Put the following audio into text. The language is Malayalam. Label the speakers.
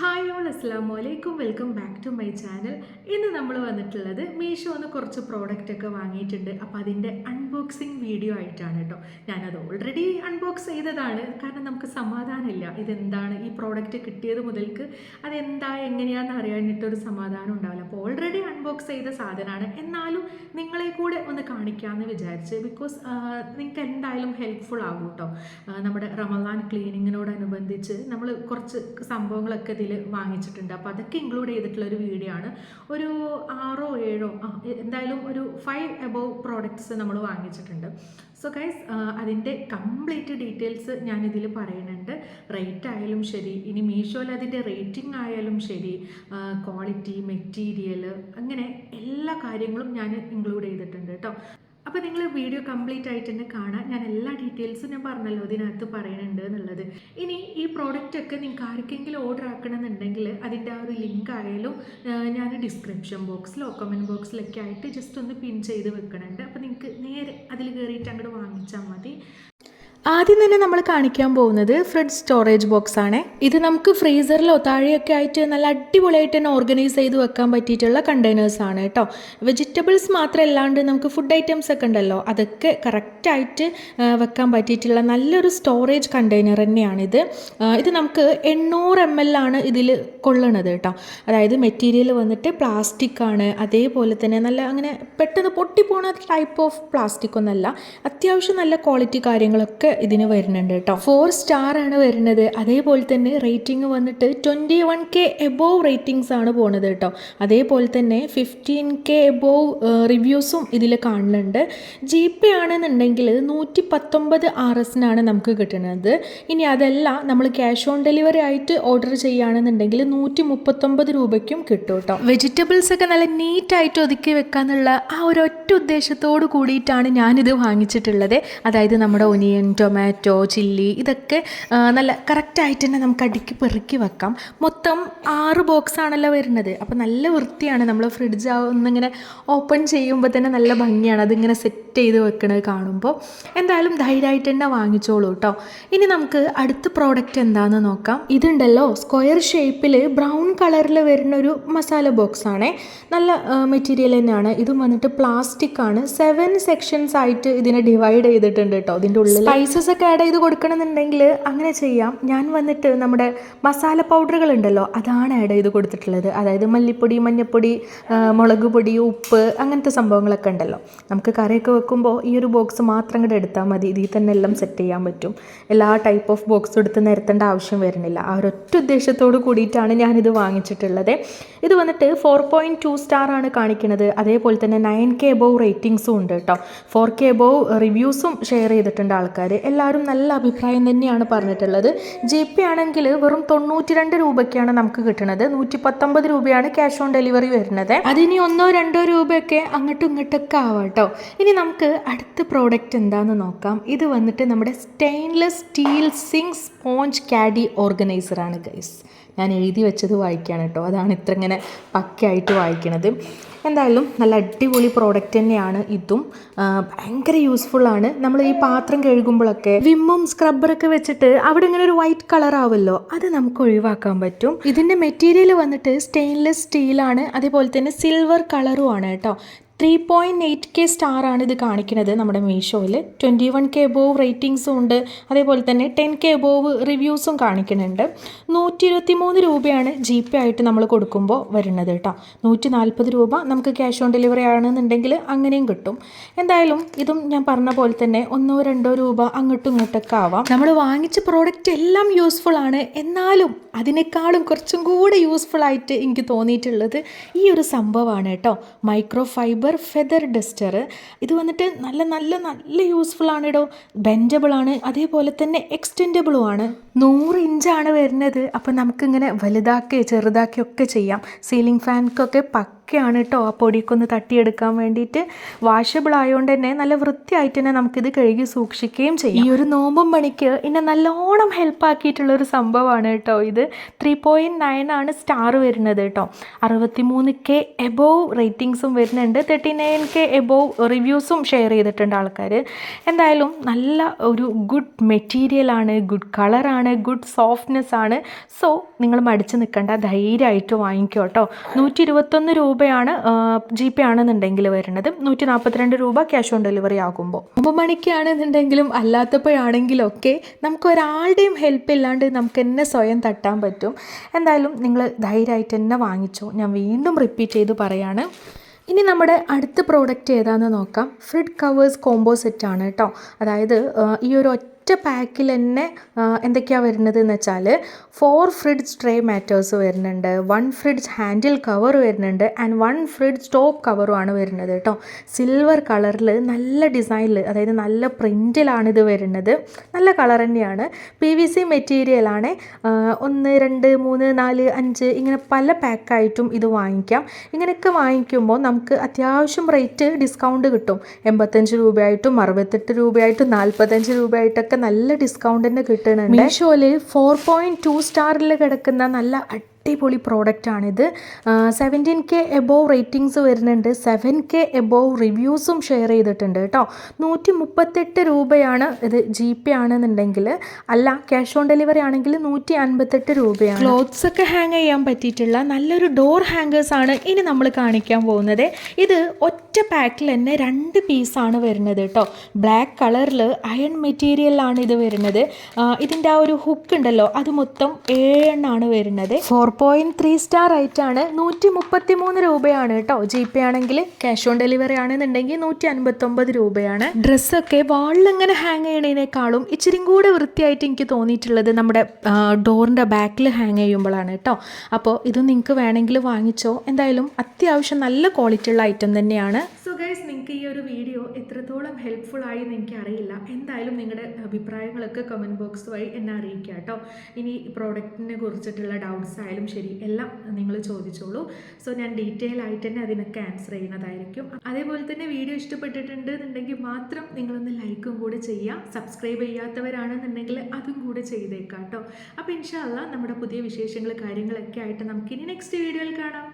Speaker 1: ഹായ് ഓൾ അസ്സലാമു അലൈക്കും, welcome back to my channel. ഇന്ന് നമ്മൾ വന്നിട്ടുള്ളത് മീഷോന്ന് കുറച്ച് പ്രോഡക്റ്റ് ഒക്കെ വാങ്ങിയിട്ടുണ്ട്. അപ്പോൾ അതിൻ്റെ അൺബോക്സിങ് വീഡിയോ ആയിട്ടാണ് കേട്ടോ. ഞാനത് ഓൾറെഡി അൺബോക്സ് ചെയ്തതാണ്, കാരണം നമുക്ക് സമാധാനമില്ല ഇതെന്താണ് ഈ പ്രോഡക്റ്റ് കിട്ടിയത് മുതൽക്ക് അതെന്താ എങ്ങനെയാണെന്ന് അറിയാനിട്ടൊരു സമാധാനം ഉണ്ടാവില്ല. അപ്പോൾ ഓൾറെഡി അൺബോക്സ് ചെയ്ത സാധനമാണ്, എന്നാലും നിങ്ങളെ കൂടെ ഒന്ന് കാണിക്കാമെന്ന് വിചാരിച്ച്. ബിക്കോസ് നിങ്ങൾക്ക് എന്തായാലും ഹെൽപ്ഫുൾ ആകും കേട്ടോ. നമ്മുടെ റമദാൻ ക്ലീനിങ്ങിനോടനുബന്ധിച്ച് നമ്മൾ കുറച്ച് സംഭവങ്ങളൊക്കെ ഇതിൽ വാങ്ങിച്ചിട്ടുണ്ട്. അപ്പോൾ അതൊക്കെ ഇൻക്ലൂഡ് ചെയ്തിട്ടുള്ളൊരു വീഡിയോ ആണ്. ഒരു 6-7 എന്തായാലും ഒരു 5 എബോവ് പ്രോഡക്ട്സ് നമ്മൾ വാങ്ങിച്ചിട്ടുണ്ട്. സോ ഗൈസ്, അതിൻ്റെ കംപ്ലീറ്റ് ഡീറ്റെയിൽസ് ഞാനിതിൽ പറയുന്നുണ്ട്. റേറ്റ് ആയാലും ശരി, ഇനി മീഷോയിൽ അതിൻ്റെ റേറ്റിംഗ് ആയാലും ശരി, ക്വാളിറ്റി, മെറ്റീരിയൽ, അങ്ങനെ എല്ലാ കാര്യങ്ങളും ഞാൻ ഇൻക്ലൂഡ് ചെയ്തിട്ടുണ്ട് കേട്ടോ. അപ്പോൾ നിങ്ങൾ വീഡിയോ കംപ്ലീറ്റ് ആയിട്ട് തന്നെ കാണാം. ഞാൻ എല്ലാ ഡീറ്റെയിൽസും ഞാൻ പറഞ്ഞല്ലോ ഇതിനകത്ത് പറയുന്നുണ്ട് എന്നുള്ളത്. ഇനി ഈ പ്രോഡക്റ്റൊക്കെ നിങ്ങൾക്ക് ആർക്കെങ്കിലും ഓർഡർ ആക്കണമെന്നുണ്ടെങ്കിൽ അതിൻ്റെ ആ ഒരു ലിങ്ക് ആയാലും ഞാൻ ഡിസ്ക്രിപ്ഷൻ ബോക്സിലോ കമൻറ്റ് ബോക്സിലൊക്കെ ആയിട്ട് ജസ്റ്റ് ഒന്ന് പിൻ ചെയ്ത് വെക്കണുണ്ട്. അപ്പോൾ നിങ്ങൾക്ക് നേരെ അതിൽ കയറിയിട്ട് അങ്ങോട്ട് വാങ്ങിച്ചാൽ മതി. ആദ്യം തന്നെ നമ്മൾ കാണിക്കാൻ പോകുന്നത് ഫ്രിഡ്ജ് സ്റ്റോറേജ് ബോക്സ് ആണ്. ഇത് നമുക്ക് ഫ്രീസറിലോ താഴെയൊക്കെ ആയിട്ട് നല്ല അടിപൊളിയായിട്ട് തന്നെ ഓർഗനൈസ് ചെയ്ത് വെക്കാൻ പറ്റിയിട്ടുള്ള കണ്ടെയ്നേഴ്സ് ആണ് കേട്ടോ. വെജിറ്റബിൾസ് മാത്രമല്ലാണ്ട് നമുക്ക് ഫുഡ് ഐറ്റംസ് ഒക്കെ ഉണ്ടല്ലോ, അതൊക്കെ കറക്റ്റായിട്ട് വെക്കാൻ പറ്റിയിട്ടുള്ള നല്ലൊരു സ്റ്റോറേജ് കണ്ടെയ്നർ തന്നെയാണിത്. ഇത് നമുക്ക് 800 ml ആണ് ഇതിൽ കൊള്ളണത് കേട്ടോ. അതായത് മെറ്റീരിയൽ വന്നിട്ട് പ്ലാസ്റ്റിക് ആണ്. അതേപോലെ തന്നെ നല്ല അങ്ങനെ പെട്ടെന്ന് പൊട്ടിപ്പോണ ടൈപ്പ് ഓഫ് പ്ലാസ്റ്റിക് ഒന്നല്ല, അത്യാവശ്യം നല്ല ക്വാളിറ്റി കാര്യങ്ങളൊക്കെ ഇതിന് വരുന്നുണ്ട് കേട്ടോ. 4 സ്റ്റാർ ആണ് വരുന്നത്. അതേപോലെ തന്നെ റേറ്റിംഗ് വന്നിട്ട് 21K എബോവ് റേറ്റിംഗ്സ് ആണ് പോണത് കേട്ടോ. അതേപോലെ തന്നെ 15K എബോവ് റിവ്യൂസും ഇതിൽ കാണുന്നുണ്ട്. GP ആണെന്നുണ്ടെങ്കിൽ 119 RSനാണ് നമുക്ക് കിട്ടുന്നത്. ഇനി അതല്ല നമ്മൾ ക്യാഷ് ഓൺ ഡെലിവറി ആയിട്ട് ഓർഡർ ചെയ്യുകയാണെന്നുണ്ടെങ്കിൽ 139 രൂപയ്ക്കും കിട്ടും കേട്ടോ. വെജിറ്റബിൾസ് ഒക്കെ നല്ല നീറ്റായിട്ട് ഒതുക്കി വെക്കാന്നുള്ള ആ ഒരു ഒറ്റ ഉദ്ദേശത്തോട് കൂടിയിട്ടാണ് ഞാനിത് വാങ്ങിച്ചിട്ടുള്ളത്. അതായത് നമ്മുടെ ഒനിയൻ, ടൊമാറ്റോ, ചില്ലി, ഇതൊക്കെ നല്ല കറക്റ്റായിട്ട് തന്നെ നമുക്ക് അടുക്കി പെറുക്കി വെക്കാം. മൊത്തം 6 ബോക്സ് ആണല്ലോ വരുന്നത്. അപ്പോൾ നല്ല വൃത്തിയാണ്. നമ്മൾ ഫ്രിഡ്ജ് ഒന്നിങ്ങനെ ഓപ്പൺ ചെയ്യുമ്പോൾ തന്നെ നല്ല ഭംഗിയാണ് അതിങ്ങനെ സെറ്റ് ചെയ്ത് വെക്കണത് കാണുമ്പോൾ. എന്തായാലും ധൈര്യമായിട്ട് തന്നെ വാങ്ങിച്ചോളൂ കേട്ടോ. ഇനി നമുക്ക് അടുത്ത പ്രോഡക്റ്റ് എന്താണെന്ന് നോക്കാം. ഇതുണ്ടല്ലോ, സ്ക്വയർ ഷേപ്പിൽ ബ്രൗൺ കളറിൽ വരുന്ന ഒരു മസാല ബോക്സ് ആണ്. നല്ല മെറ്റീരിയൽ തന്നെയാണ്. ഇതും വന്നിട്ട് പ്ലാസ്റ്റിക് ആണ്. 7 സെക്ഷൻസ് ആയിട്ട് ഇതിനെ ഡിവൈഡ് ചെയ്തിട്ടുണ്ട് കേട്ടോ. ഇതിൻ്റെ ഉള്ളിൽ സ്പൈസസ് ഒക്കെ ആഡ് ചെയ്ത് കൊടുക്കണമെന്നുണ്ടെങ്കിൽ അങ്ങനെ ചെയ്യാം. ഞാൻ വന്നിട്ട് നമ്മുടെ മസാല പൗഡറുകൾ ഉണ്ടല്ലോ, അതാണ് ആഡ് ചെയ്ത് കൊടുത്തിട്ടുള്ളത്. അതായത് മല്ലിപ്പൊടി, മഞ്ഞൾപ്പൊടി, മുളക് പൊടി, ഉപ്പ്, അങ്ങനത്തെ സംഭവങ്ങളൊക്കെ ഉണ്ടല്ലോ. നമുക്ക് കറിയൊക്കെ വെക്കുമ്പോൾ ഈ ഒരു ബോക്സ് മാത്രം കൂടെ എടുത്താൽ മതി. ഇതിൽ തന്നെ എല്ലാം സെറ്റ് ചെയ്യാൻ പറ്റും. എല്ലാ ടൈപ്പ് ഓഫ് ബോക്സ് എടുത്ത് നിരത്തേണ്ട ആവശ്യം വരുന്നില്ല. ആ ഒരൊറ്റ ഉദ്ദേശത്തോട് കൂടിയിട്ടാണ് ഞാനിത് വാങ്ങിച്ചിട്ടുള്ളത്. ഇത് വന്നിട്ട് 4.2 സ്റ്റാർ ആണ് കാണിക്കുന്നത്. അതേപോലെ തന്നെ 9K എബോവ് റേറ്റിംഗ്സും ഉണ്ട് കേട്ടോ. 4K എബോവ് റിവ്യൂസും ഷെയർ ചെയ്തിട്ടുണ്ട് ആൾക്കാർ. എല്ലാവരും നല്ല അഭിപ്രായം തന്നെയാണ് പറഞ്ഞിട്ടുള്ളത്. GP ആണെങ്കിൽ വെറും 92 രൂപയ്ക്കാണ് നമുക്ക് കിട്ടുന്നത്. 119 രൂപയാണ് ക്യാഷ് ഓൺ ഡെലിവറി വരുന്നത്. അതിനി 1-2 രൂപയൊക്കെ അങ്ങോട്ടും ഇങ്ങോട്ടൊക്കെ ആവാം കേട്ടോ. ഇനി നമുക്ക് അടുത്ത പ്രോഡക്റ്റ് എന്താണെന്ന് നോക്കാം. ഇത് വന്നിട്ട് നമ്മുടെ stainless steel sink sponge caddy ഓർഗനൈസറാണ് ഗൈസ്. ഞാൻ എഴുതി വെച്ചത് വായിക്കുകയാണ് കേട്ടോ, അതാണ് ഇത്ര ഇങ്ങനെ പക്കയായിട്ട് വായിക്കണത്. എന്തായാലും നല്ല അടിപൊളി പ്രോഡക്റ്റ് തന്നെയാണ് ഇതും. ഭയങ്കര യൂസ്ഫുള്ളാണ്. നമ്മൾ ഈ പാത്രം കഴുകുമ്പോഴൊക്കെ വിമ്മും സ്ക്രബ്ബറൊക്കെ വെച്ചിട്ട് അവിടെ ഇങ്ങനെ ഒരു വൈറ്റ് കളർ ആവുമല്ലോ, അത് നമുക്ക് ഒഴിവാക്കാൻ പറ്റും. ഇതിൻ്റെ മെറ്റീരിയൽ വന്നിട്ട് സ്റ്റെയിൻലെസ് സ്റ്റീലാണ്. അതേപോലെ തന്നെ സിൽവർ കളറും ആണ് കേട്ടോ. 3.8K സ്റ്റാർ ആണ് ഇത് കാണിക്കുന്നത് നമ്മുടെ മീഷോയിൽ. 21K എബോവ് റേറ്റിംഗ്സും ഉണ്ട്. അതേപോലെ തന്നെ 10K എബോവ് റിവ്യൂസും കാണിക്കുന്നുണ്ട്. 123 രൂപയാണ് GP ആയിട്ട് നമ്മൾ കൊടുക്കുമ്പോൾ വരുന്നത് കേട്ടോ. 140 രൂപ നമുക്ക് ക്യാഷ് ഓൺ ഡെലിവറി ആണെന്നുണ്ടെങ്കിൽ അങ്ങനെയും കിട്ടും. എന്തായാലും ഇതും ഞാൻ പറഞ്ഞ പോലെ തന്നെ 1-2 രൂപ അങ്ങോട്ടും ഇങ്ങോട്ടൊക്കെ ആവാം. നമ്മൾ വാങ്ങിച്ച പ്രോഡക്റ്റ് എല്ലാം യൂസ്ഫുൾ ആണ്. എന്നാലും അതിനേക്കാളും കുറച്ചും കൂടെ യൂസ്ഫുൾ ആയിട്ട് എനിക്ക് തോന്നിയിട്ടുള്ളത് ഈ ഒരു സംഭവമാണ് കേട്ടോ. Micro fibre feather Duster. ഇത് വന്നിട്ട് നല്ല നല്ല നല്ല യൂസ്ഫുൾ ആണ് കേട്ടോ. ബെൻഡബിൾ ആണ്, അതേപോലെ തന്നെ എക്സ്റ്റെൻഡബിളും ആണ്. 100 ഇഞ്ചാണ് വരുന്നത്. അപ്പം നമുക്കിങ്ങനെ വലുതാക്കി ചെറുതാക്കി ഒക്കെ ചെയ്യാം. സീലിംഗ് ഫാൻക്കൊക്കെ പക്കയാണ് കേട്ടോ. ആ പൊടിയൊക്കെ ഒന്ന് തട്ടിയെടുക്കാൻ വേണ്ടിയിട്ട്. വാഷബിൾ ആയതുകൊണ്ട് തന്നെ നല്ല വൃത്തിയായിട്ട് തന്നെ നമുക്കിത് കഴുകി സൂക്ഷിക്കുകയും ചെയ്യാം. ഈ ഒരു നോമ്പും പണിക്ക് എന്നെ നല്ലോണം ഹെൽപ്പാക്കിയിട്ടുള്ളൊരു സംഭവമാണ് കേട്ടോ ഇത്. 3.9 ആണ് സ്റ്റാർ വരുന്നത് കേട്ടോ. 63K എബോവ് റേറ്റിംഗ്സും വരുന്നുണ്ട്. 39K എബോവ് റിവ്യൂസും ഷെയർ ചെയ്തിട്ടുണ്ട് ആൾക്കാർ. എന്തായാലും നല്ല ഒരു ഗുഡ് മെറ്റീരിയലാണ്, ഗുഡ് കളറാണ്. ആണ്, ഗുഡ് സോഫ്റ്റ്നെസ് ആണ്. സോ നിങ്ങൾ മടിച്ച് നിൽക്കേണ്ട, ധൈര്യമായിട്ട് വാങ്ങിക്കോ കേട്ടോ. 121 രൂപയാണ് GP ആണെന്നുണ്ടെങ്കിൽ വരുന്നത്, 142 രൂപ ക്യാഷ് ഓൺ ഡെലിവറി ആകുമ്പോൾ. 9 മണിക്കാണെന്നുണ്ടെങ്കിലും അല്ലാത്തപ്പോഴാണെങ്കിലും ഒക്കെ നമുക്ക് ഒരാളുടെയും ഹെൽപ്പ് ഇല്ലാണ്ട് നമുക്ക് തന്നെ സ്വയം തട്ടാൻ പറ്റും. എന്തായാലും നിങ്ങൾ ധൈര്യമായിട്ട് തന്നെ വാങ്ങിച്ചോ, ഞാൻ വീണ്ടും റിപ്പീറ്റ് ചെയ്ത് പറയാണ്. ഇനി നമ്മുടെ അടുത്ത പ്രോഡക്റ്റ് ഏതാണെന്ന് നോക്കാം. ഫ്രിഡ് കവേഴ്സ് കോംബോ സെറ്റാണ് കേട്ടോ. അതായത് ഈ ഒരു ഒറ്റ പാക്കിൽ തന്നെ എന്തൊക്കെയാണ് വരുന്നത് എന്ന് വെച്ചാൽ 4 ഫ്രിഡ്ജ് ട്രേ മാറ്റേഴ്സ് വരുന്നുണ്ട്, 1 ഫ്രിഡ്ജ് ഹാൻഡിൽ കവർ വരുന്നുണ്ട് ആൻഡ് 1 ഫ്രിഡ്ജ് ടോപ്പ് കവറുമാണ് വരുന്നത് കേട്ടോ. സിൽവർ കളറിൽ നല്ല ഡിസൈനിൽ, അതായത് നല്ല പ്രിൻറ്റിലാണ് ഇത് വരുന്നത്. നല്ല കളർ തന്നെയാണ്. PVC മെറ്റീരിയലാണ്. 1 2 3 4 5 ഇങ്ങനെ പല പാക്കായിട്ടും ഇത് വാങ്ങിക്കാം. ഇങ്ങനെയൊക്കെ വാങ്ങിക്കുമ്പോൾ നമുക്ക് അത്യാവശ്യം റേറ്റ് ഡിസ്കൗണ്ട് കിട്ടും. 85 രൂപയായിട്ടും 68 രൂപയായിട്ടും 45 രൂപയായിട്ടൊക്കെ നല്ല ഡിസ്കൗണ്ട് തന്നെ കിട്ടുന്നുണ്ട്. മീഷോയിൽ 4.2 സ്റ്റാറിൽ കിടക്കുന്ന നല്ല അടിപൊളി പ്രോഡക്റ്റാണിത്. 17K എബോവ് റേറ്റിംഗ്സ് വരുന്നുണ്ട്, 7K എബോവ് റിവ്യൂസും ഷെയർ ചെയ്തിട്ടുണ്ട് കേട്ടോ. 138 രൂപയാണ് ഇത് GP ആണെന്നുണ്ടെങ്കിൽ. അല്ല, ക്യാഷ് ഓൺ ഡെലിവറി ആണെങ്കിൽ 158 രൂപയാണ്. ക്ലോത്ത്സ് ഒക്കെ ഹാങ് ചെയ്യാൻ പറ്റിയിട്ടുള്ള നല്ലൊരു ഡോർ ഹാങ്കേഴ്സാണ് ഇനി നമ്മൾ കാണിക്കാൻ പോകുന്നത്. ഇത് ഒറ്റ പാക്കിൽ തന്നെ 2 പീസാണ് വരുന്നത് കേട്ടോ. ബ്ലാക്ക് കളറിൽ അയൺ മെറ്റീരിയലാണ് ഇത് വരുന്നത്. ഇതിൻ്റെ ആ ഒരു ഹുക്ക് ഉണ്ടല്ലോ, അത് മൊത്തം 7 എണ്ണമാണ് വരുന്നത്. 4.3 സ്റ്റാർ ആയിട്ടാണ്. 133 രൂപയാണ് കേട്ടോ. GP ആണെങ്കിൽ. ക്യാഷ് ഓൺ ഡെലിവറി ആണെന്നുണ്ടെങ്കിൽ 159 രൂപയാണ്. ഡ്രസ്സൊക്കെ വാളിലിങ്ങനെ ഹാങ് ചെയ്യണതിനേക്കാളും ഇച്ചിരി കൂടെ വൃത്തിയായിട്ട് എനിക്ക് തോന്നിയിട്ടുള്ളത് നമ്മുടെ ഡോറിൻ്റെ ബാക്കിൽ ഹാങ് ചെയ്യുമ്പോഴാണ് കേട്ടോ. അപ്പോൾ ഇത് നിങ്ങൾക്ക് വേണമെങ്കിൽ വാങ്ങിച്ചോ. എന്തായാലും അത്യാവശ്യം നല്ല ക്വാളിറ്റി ഉള്ള ഐറ്റം തന്നെയാണ്. സോ ഗൈസ്, നിങ്ങൾക്ക് ഈ ഒരു വീഡിയോ എത്രത്തോളം ഹെൽപ്ഫുൾ ആയി എന്ന് എനിക്കറിയില്ല. എന്തായാലും നിങ്ങളുടെ അഭിപ്രായങ്ങളൊക്കെ കമൻറ്റ് ബോക്സ് വഴി എന്നെ അറിയിക്കുക കേട്ടോ. ഇനി പ്രോഡക്റ്റിനെ കുറിച്ചിട്ടുള്ള ഡൗട്ട്സ് ആയാലും ശരി, എല്ലാം നിങ്ങൾ ചോദിച്ചോളൂ. സോ ഞാൻ ഡീറ്റെയിൽ ആയിട്ട് തന്നെ അതിനൊക്കെ ആൻസർ ചെയ്യുന്നതായിരിക്കും. അതേപോലെ തന്നെ വീഡിയോ ഇഷ്ടപ്പെട്ടിട്ടുണ്ട് എന്നുണ്ടെങ്കിൽ മാത്രം നിങ്ങളൊന്ന് ലൈക്കും കൂടെ ചെയ്യുക. സബ്സ്ക്രൈബ് ചെയ്യാത്തവരാണെന്നുണ്ടെങ്കിൽ അതും കൂടെ ചെയ്തേക്കാം കേട്ടോ. അപ്പോൾ ഇൻഷാ അല്ലാഹ് നമ്മുടെ പുതിയ വിശേഷങ്ങൾ കാര്യങ്ങളൊക്കെ ആയിട്ട് നമുക്കിനി നെക്സ്റ്റ് വീഡിയോയിൽ കാണാം.